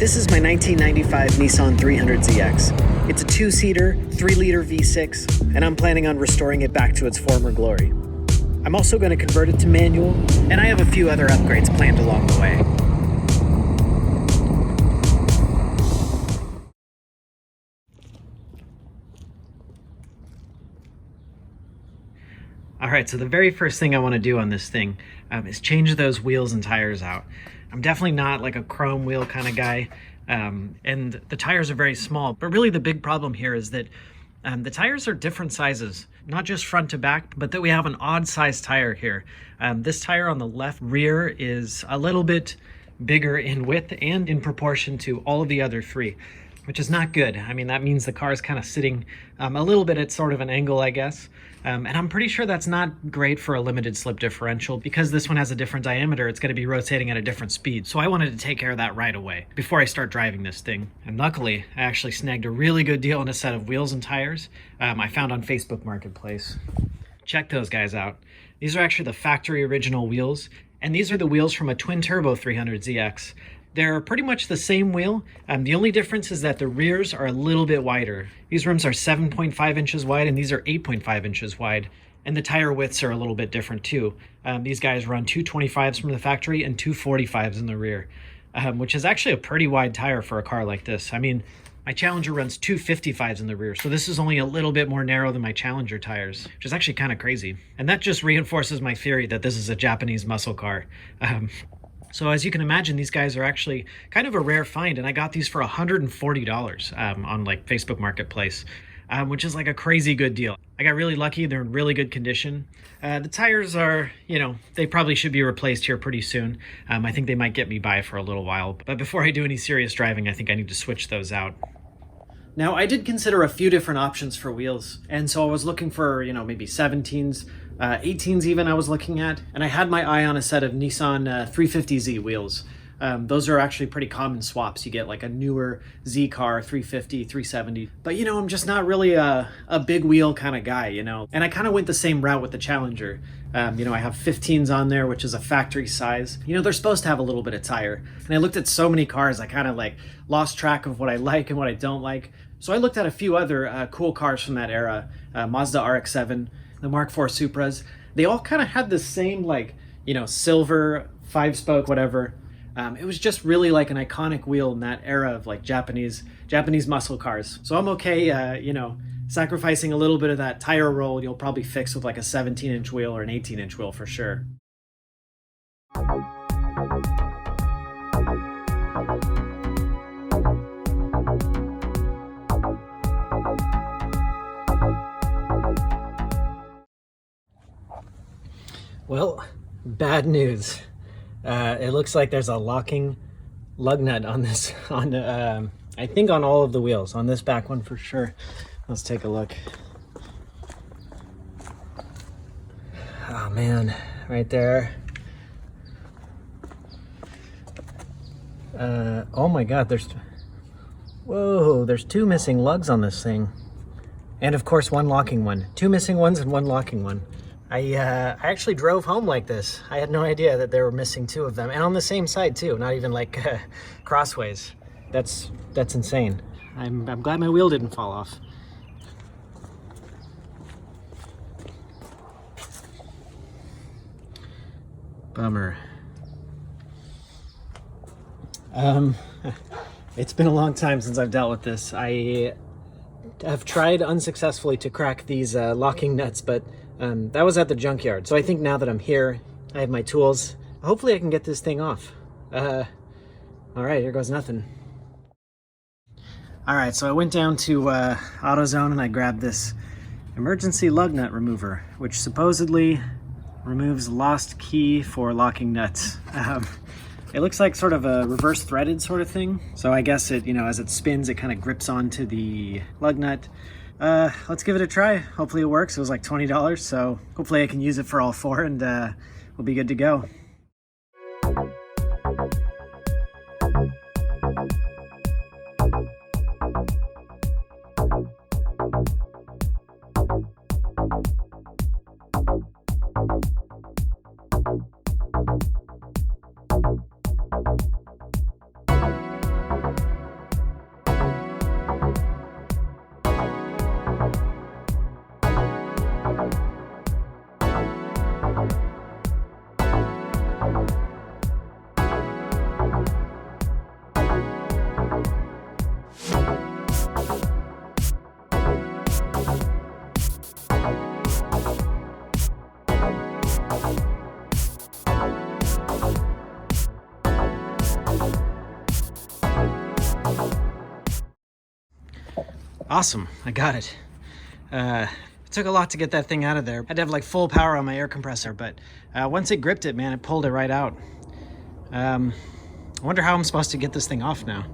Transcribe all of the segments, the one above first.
This is my 1995 Nissan 300ZX. It's a 2-seater, 3-liter V6, and I'm planning on restoring it back to its former glory. I'm also going to convert it to manual, and I have a few other upgrades planned along the way. Alright, so the very first thing I want to do on this thing is change those wheels and tires out. I'm definitely not like a chrome wheel kind of guy, and the tires are very small, but really the big problem here is that the tires are different sizes, not just front to back, but that we have an odd size tire here. This tire on the left rear is a little bit bigger in width and in proportion to all of the other three, which is not good. I mean, that means the car is kind of sitting a little bit at sort of an angle, I guess. And I'm pretty sure that's not great for a limited slip differential. Because this one has a different diameter, it's going to be rotating at a different speed. So I wanted to take care of that right away before I start driving this thing. And luckily, I actually snagged a really good deal on a set of wheels and tires I found on Facebook Marketplace. Check those guys out. These are actually the factory original wheels. And these are the wheels from a twin turbo 300ZX. They're pretty much the same wheel. The only difference is that the rears are a little bit wider. These rims are 7.5 inches wide and these are 8.5 inches wide. And the tire widths are a little bit different too. These guys run 225s from the factory and 245s in the rear, which is actually a pretty wide tire for a car like this. I mean, my Challenger runs 255s in the rear, so this is only a little bit more narrow than my Challenger tires, which is actually kind of crazy. And that just reinforces my theory that this is a Japanese muscle car. So as you can imagine, these guys are actually kind of a rare find, and I got these for $140 on like Facebook Marketplace, which is like a crazy good deal. I got really lucky. They're in really good condition. The tires are, you know, they probably should be replaced here pretty soon. I think they might get me by for a little while, but before I do any serious driving, I think I need to switch those out. Now, I did consider a few different options for wheels, and so I was looking for, you know, maybe 17s, 18s even I was looking at, and I had my eye on a set of Nissan 350Z wheels. Those are actually pretty common swaps. You get like a newer Z car, 350, 370. But you know, I'm just not really a big wheel kind of guy, you know. And I kind of went the same route with the Challenger. You know, I have 15s on there, which is a factory size. You know, they're supposed to have a little bit of tire. And I looked at so many cars, I kind of like lost track of what I like and what I don't like. So I looked at a few other cool cars from that era. Mazda RX-7, the Mark IV Supras. They all kind of had the same, like, you know, silver 5-spoke, whatever. It was just really like an iconic wheel in that era of like Japanese muscle cars. So I'm okay, you know, sacrificing a little bit of that tire roll you'll probably fix with like a 17-inch wheel or an 18-inch wheel for sure. Well, bad news. It looks like there's a locking lug nut on this, I think on all of the wheels, on this back one for sure. Let's take a look. Oh man, right there. Oh my God, there's two missing lugs on this thing. And of course, one locking one. Two missing ones and one locking one. I actually drove home like this. I had no idea that there were missing two of them, and on the same side too, not even like crossways. That's insane. I'm glad my wheel didn't fall off. Bummer. It's been a long time since I've dealt with this. I have tried unsuccessfully to crack these locking nuts, but that was at the junkyard. So I think now that I'm here, I have my tools. Hopefully I can get this thing off. All right, here goes nothing. All right, so I went down to AutoZone and I grabbed this emergency lug nut remover, which supposedly removes lost key for locking nuts. It looks like sort of a reverse threaded sort of thing. So I guess it, you know, as it spins, it kind of grips onto the lug nut. Let's give it a try. Hopefully it works. It was like $20, so hopefully I can use it for all four and we'll be good to go. Awesome, I got it. It took a lot to get that thing out of there. I had to have like full power on my air compressor, but once it gripped it, man, it pulled it right out. I wonder how I'm supposed to get this thing off now.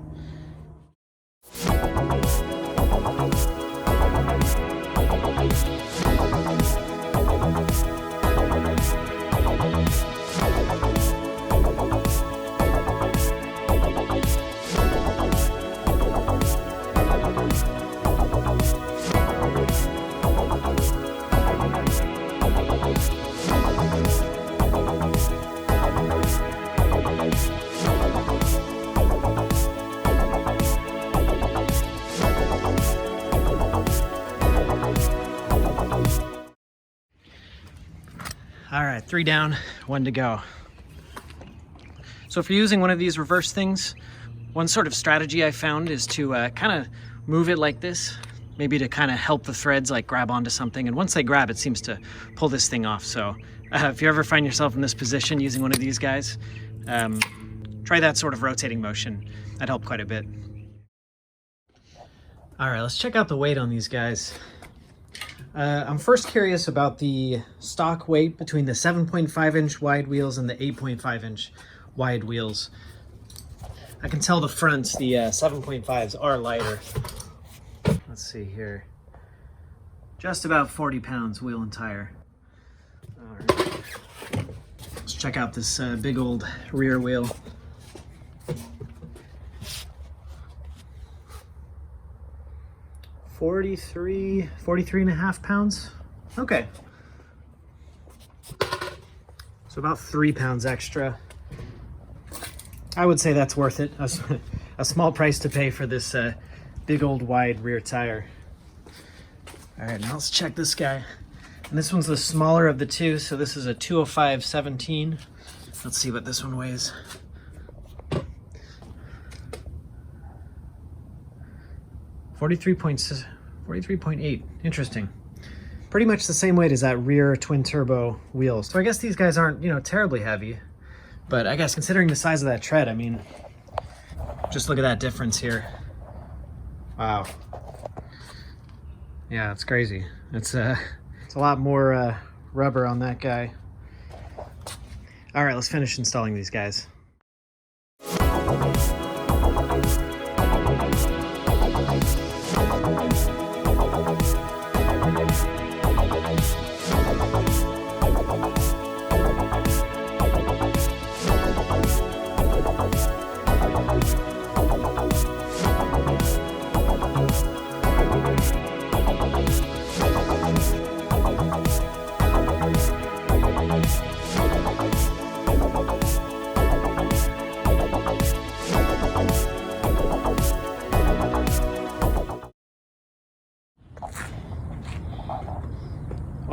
All right, 3 down, 1 to go. So if you're using one of these reverse things, one sort of strategy I found is to kind of move it like this, maybe to kind of help the threads like grab onto something. And once they grab, it seems to pull this thing off. So if you ever find yourself in this position using one of these guys, try that sort of rotating motion. That'd help quite a bit. All right, let's check out the weight on these guys. I'm first curious about the stock weight between the 7.5 inch wide wheels and the 8.5 inch wide wheels. I can tell the fronts, the 7.5s are lighter. Let's see here. Just about 40 pounds wheel and tire. All right. Let's check out this big old rear wheel. 43 and a half pounds. Okay. So about 3 pounds extra. I would say that's worth it. A small price to pay for this big old wide rear tire. All right, now let's check this guy. And this one's the smaller of the two, so this is a 205/17. Let's see what this one weighs. 43.8. Interesting. Pretty much the same weight as that rear twin turbo wheel. So I guess these guys aren't, terribly heavy. But I guess considering the size of that tread, I mean, just look at that difference here. Wow. Yeah, it's crazy. It's a lot more rubber on that guy. All right, let's finish installing these guys.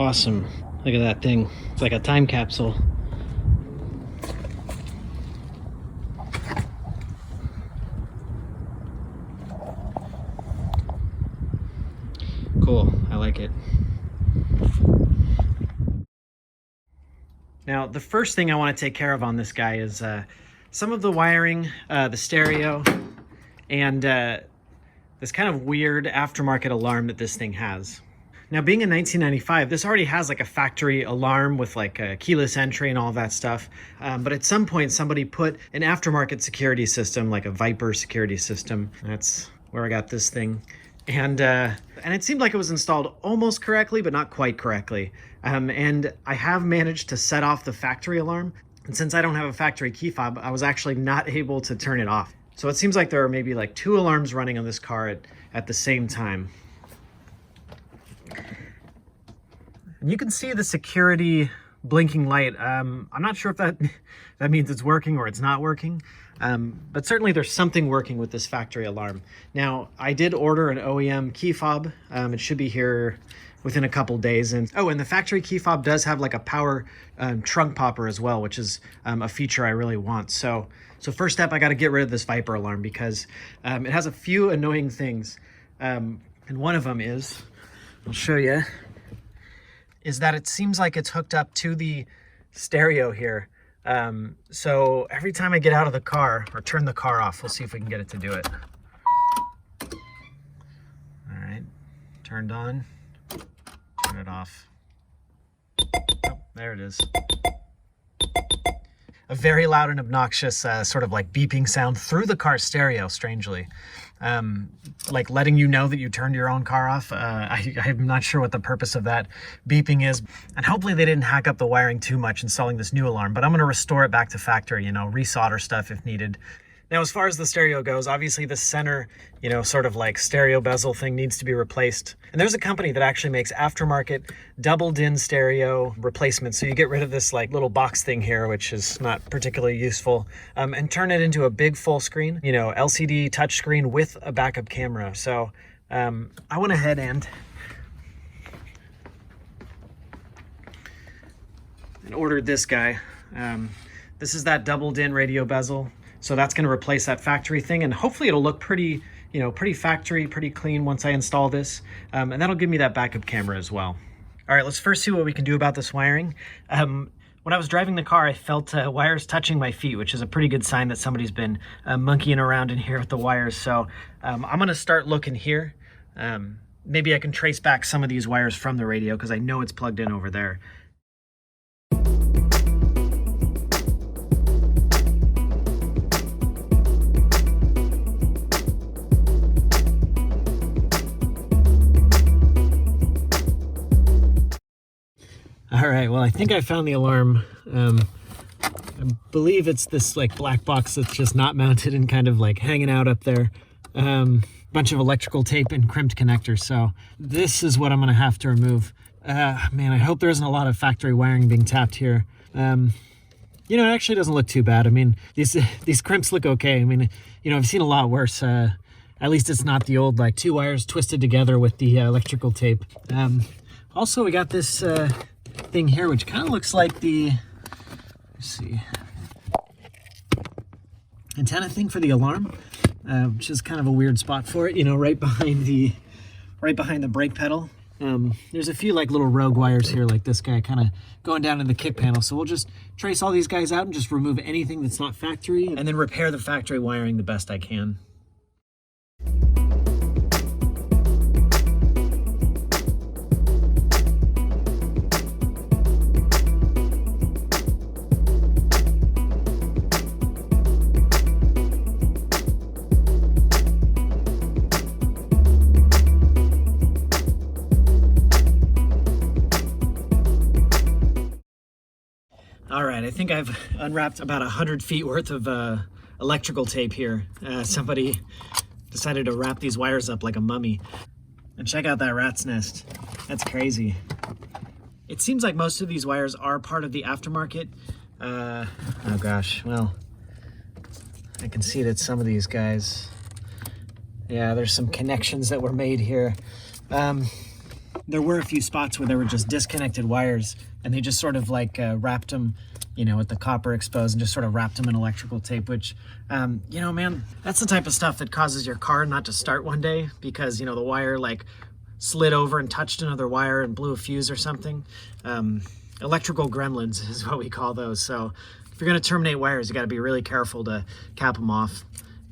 Awesome. Look at that thing. It's like a time capsule. Cool. I like it. Now, the first thing I want to take care of on this guy is some of the wiring, the stereo, and this kind of weird aftermarket alarm that this thing has. Now, being in 1995, this already has like a factory alarm with like a keyless entry and all that stuff. But at some point, somebody put an aftermarket security system, like a Viper security system. That's where I got this thing. And it seemed like it was installed almost correctly, but not quite correctly. And I have managed to set off the factory alarm. And since I don't have a factory key fob, I was actually not able to turn it off. So it seems like there are maybe like 2 alarms running on this car at the same time. And you can see the security blinking light. I'm not sure if that means it's working or it's not working, but certainly there's something working with this factory alarm. Now, I did order an OEM key fob. It should be here within a couple days. And the factory key fob does have like a power trunk popper as well, which is a feature I really want. So first step, I got to get rid of this Viper alarm because it has a few annoying things. And one of them is, I'll show you, is that it seems like it's hooked up to the stereo here. So every time I get out of the car or turn the car off, we'll see if we can get it to do it. All right. Turned on. Turn it off. Oh, there it is. A very loud and obnoxious sort of like beeping sound through the car stereo, strangely. Like letting you know that you turned your own car off. I'm not sure what the purpose of that beeping is. And hopefully they didn't hack up the wiring too much installing this new alarm, but I'm gonna restore it back to factory, you know, resolder stuff if needed. Now, as far as the stereo goes, obviously the center, you know, sort of like stereo bezel thing needs to be replaced. And there's a company that actually makes aftermarket double DIN stereo replacements. So you get rid of this like little box thing here, which is not particularly useful, and turn it into a big full screen, you know, LCD touchscreen with a backup camera. So I went ahead and ordered this guy. This is that double DIN radio bezel. So that's going to replace that factory thing, and hopefully it'll look pretty, you know, pretty factory, pretty clean once I install this. And that'll give me that backup camera as well. All right, let's first see what we can do about this wiring. When I was driving the car, I felt wires touching my feet, which is a pretty good sign that somebody's been monkeying around in here with the wires. So I'm going to start looking here. Maybe I can trace back some of these wires from the radio because I know it's plugged in over there. All right, well, I think I found the alarm. I believe it's this like black box that's just not mounted and kind of like hanging out up there. Bunch of electrical tape and crimped connectors. So this is what I'm gonna have to remove. Man, I hope there isn't a lot of factory wiring being tapped here. You know, it actually doesn't look too bad. I mean, these crimps look okay. I mean, you know, I've seen a lot worse. At least it's not the old like two wires twisted together with the electrical tape. Also, we got this thing here, which kind of looks like the, let's see, antenna thing for the alarm, which is kind of a weird spot for it, you know, right behind the brake pedal. There's a few like little rogue wires here, like this guy kind of going down in the kick panel. So we'll just trace all these guys out and just remove anything that's not factory, and then repair the factory wiring the best I can. All right, I think I've unwrapped about 100 feet worth of electrical tape here. Somebody decided to wrap these wires up like a mummy. And check out that rat's nest. That's crazy. It seems like most of these wires are part of the aftermarket. Oh gosh, well, I can see that some of these guys, yeah, there's some connections that were made here. There were a few spots where there were just disconnected wires, and they just sort of like wrapped them, you know, with the copper exposed and just sort of wrapped them in electrical tape, which, you know, man, that's the type of stuff that causes your car not to start one day because, you know, the wire like slid over and touched another wire and blew a fuse or something. Electrical gremlins is what we call those. So if you're going to terminate wires, you got to be really careful to cap them off.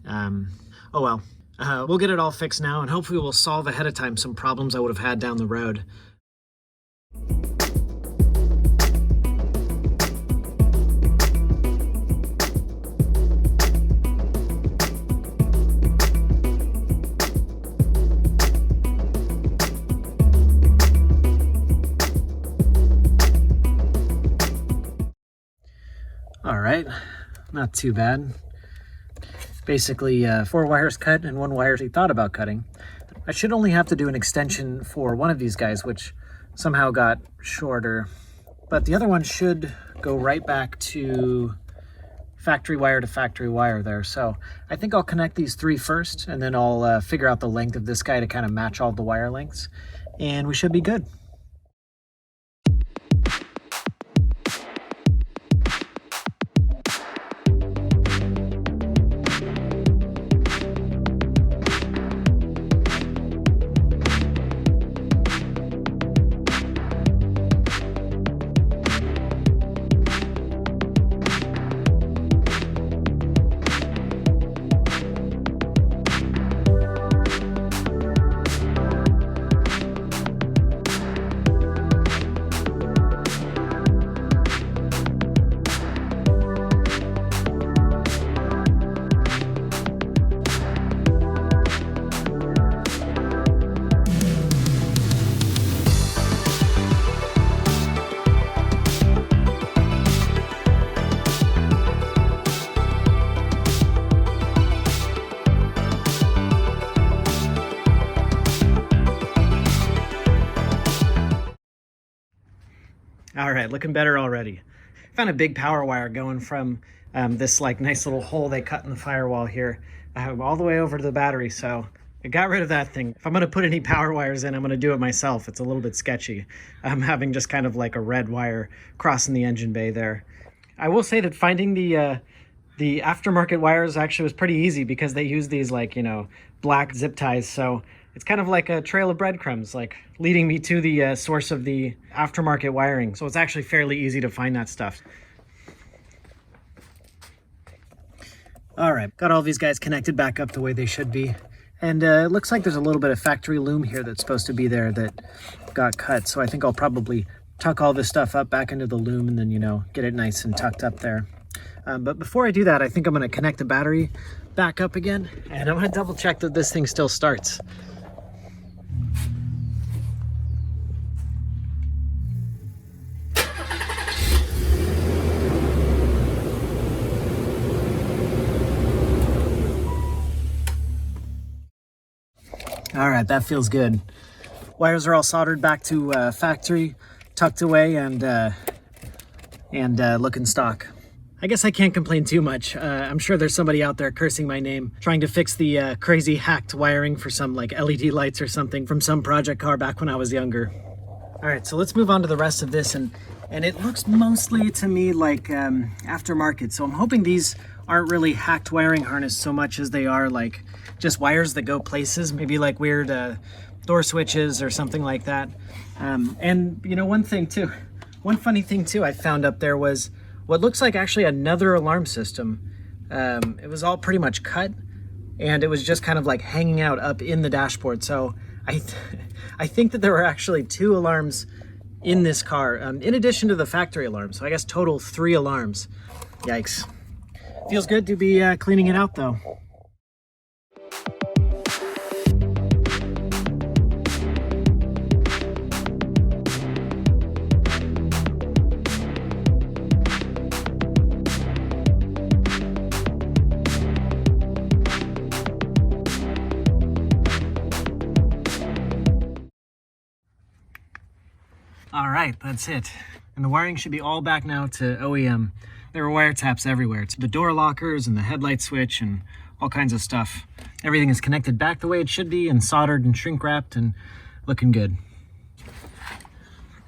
Oh well. We'll get it all fixed now, and hopefully we'll solve ahead of time some problems I would have had down the road. All right, not too bad. Basically 4 wires cut and 1 wire he thought about cutting. I should only have to do an extension for one of these guys, which somehow got shorter, but the other one should go right back to factory wire there. So I think I'll connect these 3 first, and then I'll figure out the length of this guy to kind of match all the wire lengths, and we should be good. All right, looking better already. Found a big power wire going from this like nice little hole they cut in the firewall here all the way over to the battery. So I got rid of that thing. If I'm gonna put any power wires in, I'm gonna do it myself. It's a little bit sketchy. I'm having just kind of like a red wire crossing the engine bay there. I will say that finding the aftermarket wires actually was pretty easy because they use these like, you know, black zip ties. So it's kind of like a trail of breadcrumbs, like leading me to the source of the aftermarket wiring. So it's actually fairly easy to find that stuff. All right, got all these guys connected back up the way they should be. And it looks like there's a little bit of factory loom here that's supposed to be there that got cut. So I think I'll probably tuck all this stuff up back into the loom and then, you know, get it nice and tucked up there. But before I do that, I think I'm gonna connect the battery back up again. And I'm gonna double check that this thing still starts. All right, that feels good. Wires are all soldered back to factory, tucked away, and looking stock. I guess I can't complain too much. I'm sure there's somebody out there cursing my name, trying to fix the crazy hacked wiring for some like LED lights or something from some project car back when I was younger. All right, so let's move on to the rest of this, and it looks mostly to me like aftermarket. So I'm hoping these aren't really hacked wiring harness so much as they are like just wires that go places, maybe like weird door switches or something like that. And you know, one funny thing too I found up there was what looks like actually another alarm system. It was all pretty much cut and it was just kind of like hanging out up in the dashboard. So I think that there were actually 2 alarms in this car, in addition to the factory alarm. So I guess total 3 alarms. Yikes. Feels good to be cleaning it out though. All right, that's it. And the wiring should be all back now to OEM. There were wiretaps everywhere. It's the door lockers and the headlight switch and all kinds of stuff. Everything is connected back the way it should be and soldered and shrink wrapped and looking good.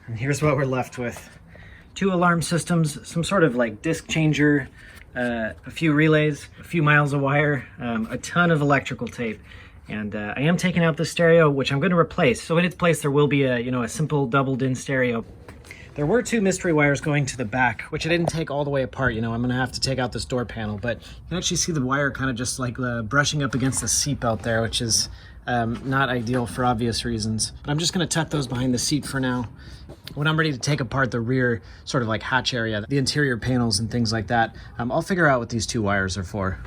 And here's what we're left with. 2 alarm systems, some sort of like disc changer, a few relays, a few miles of wire, a ton of electrical tape. And I am taking out the stereo, which I'm going to replace. So in its place, there will be a simple doubled-in stereo. There were 2 mystery wires going to the back, which I didn't take all the way apart. You know, I'm going to have to take out this door panel, but you can actually see the wire kind of just like brushing up against the seatbelt there, which is not ideal for obvious reasons. But I'm just going to tuck those behind the seat for now. When I'm ready to take apart the rear sort of like hatch area, the interior panels and things like that, I'll figure out what these 2 wires are for.